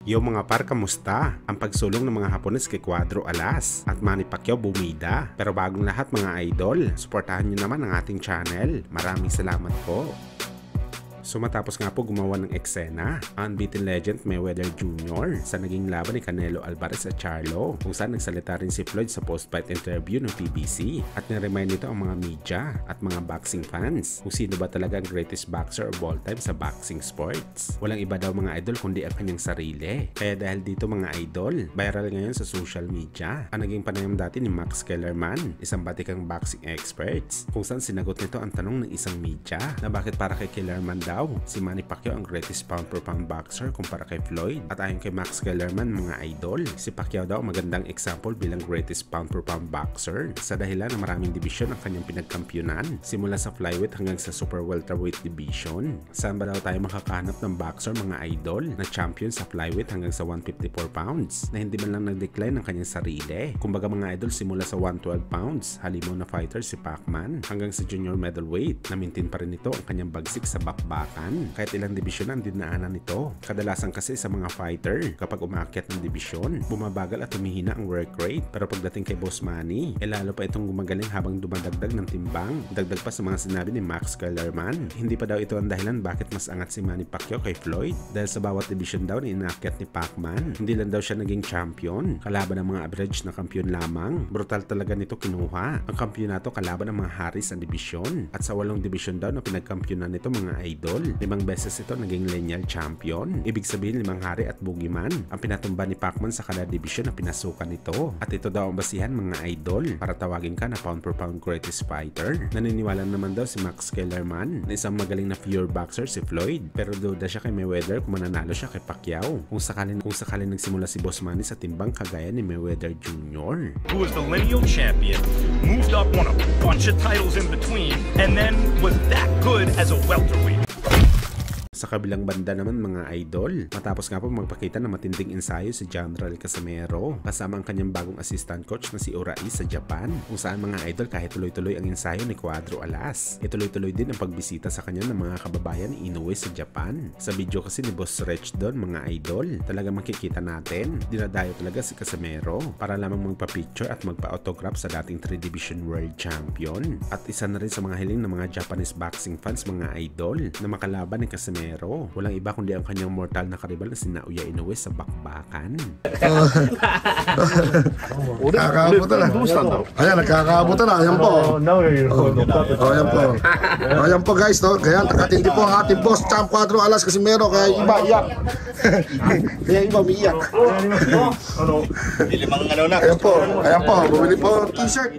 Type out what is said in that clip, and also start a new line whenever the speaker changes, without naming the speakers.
Yo mga par, kamusta? Ang pagsulong ng mga Hapones kay Cuadro Alas at Manny Pacquiao bumida. Pero bagong lahat mga idol, suportahan nyo naman ang ating channel. Maraming salamat po. So matapos nga po gumawa ng eksena, unbeaten legend Mayweather Jr. sa naging laban ni Canelo Alvarez at Charlo, kung saan nagsalita rin si Floyd sa post-fight interview ng PBC at niremind nito ang mga media at mga boxing fans kung sino ba talaga ang greatest boxer of all time sa boxing sports. Walang iba daw mga idol kundi ang kanyang sarili. Kaya dahil dito mga idol, viral ngayon sa social media ang naging panayam dati ni Max Kellerman, isang batikang boxing experts, kung saan sinagot nito ang tanong ng isang media na bakit para kay Kellerman daw si Manny Pacquiao ang greatest pound for pound boxer kumpara kay Floyd. At ayon kay Max Kellerman mga idol, si Pacquiao daw magandang example bilang greatest pound for pound boxer sa dahilan na maraming division ang kanyang pinagkampyonan, simula sa flyweight hanggang sa super welterweight division. Saan ba daw tayo makakahanap ng boxer mga idol na champion sa flyweight hanggang sa 154 pounds na hindi man lang nag-decline ng kanyang sarili? Kumbaga mga idol, simula sa 112 pounds halimaw na fighter si Pacman hanggang sa junior middleweight na maintain pa rin ito ang kanyang bagsik sa bakbak. Kahit ilang dibisyon ang dinaanan nito. Kadalasan kasi sa mga fighter, kapag umaakyat ng dibisyon, bumabagal at humihina ang work rate. Pero pagdating kay Boss Manny, lalo pa itong gumagaling habang dumadagdag ng timbang. Dagdag pa sa mga sinabi ni Max Kellerman, hindi pa daw ito ang dahilan bakit mas angat si Manny Pacquiao kay Floyd. Dahil sa bawat dibisyon daw na inaakyat ni Pacman, hindi lang daw siya naging champion, kalaban ng mga average na kampiyon lamang. Brutal talaga nito kinuha ang kampyonato kalaban ng mga hari sa dibisyon. At sa 8 dibisyon daw na pinagkampyonan nito mga idol, 5 beses ito naging lineal champion. Ibig sabihin 5 hari at boogeyman ang pinatumba ni Pacman sa kada division na pinasukan nito. At ito daw ang basihan mga idol para tawagin ka na pound per pound greatest fighter. Naniniwala naman daw si Max Kellerman na isang magaling na pure boxer si Floyd, pero duda siya kay Mayweather kung mananalo siya kay Pacquiao kung sakaling nagsimula si Boss Manny sa timbang kagaya ni Mayweather Jr.
Who was the lineal champion, moved up, won a bunch of titles in between, and then was that good as a welterweight.
Sa kabilang banda naman mga idol, matapos nga po magpakita ng matinding ensayo si General Casimero kasama ang kanyang bagong assistant coach na si Urai sa Japan, kung saan mga idol kahit tuloy-tuloy ang ensayo ni Cuadro Alas, tuloy-tuloy din ang pagbisita sa kanya ng mga kababayan ni Inoue sa Japan. Sa video kasi ni Boss Rich doon mga idol, talaga makikita natin, dinadayo talaga si Casimero para lamang magpa-picture at magpa-autograph sa dating 3 Division World Champion. At isa na rin sa mga hiling ng mga Japanese boxing fans mga idol na makalaban ni Casimero. Walang iba kundi ang kanyang mortal na karibal na si Naoya Inoue sa bakbakan.
Nakakabutan na. Ayan, nakakabutan na. Ayan po. Ayan po. Ayan po guys. Kaya nakatindi po ang ating boss, Champ Cuadro Alas Casimero. Kaya iba iyak. Kaya iba umiiyak.
Ayan po.
Ayan po. Bumili po ng t-shirt.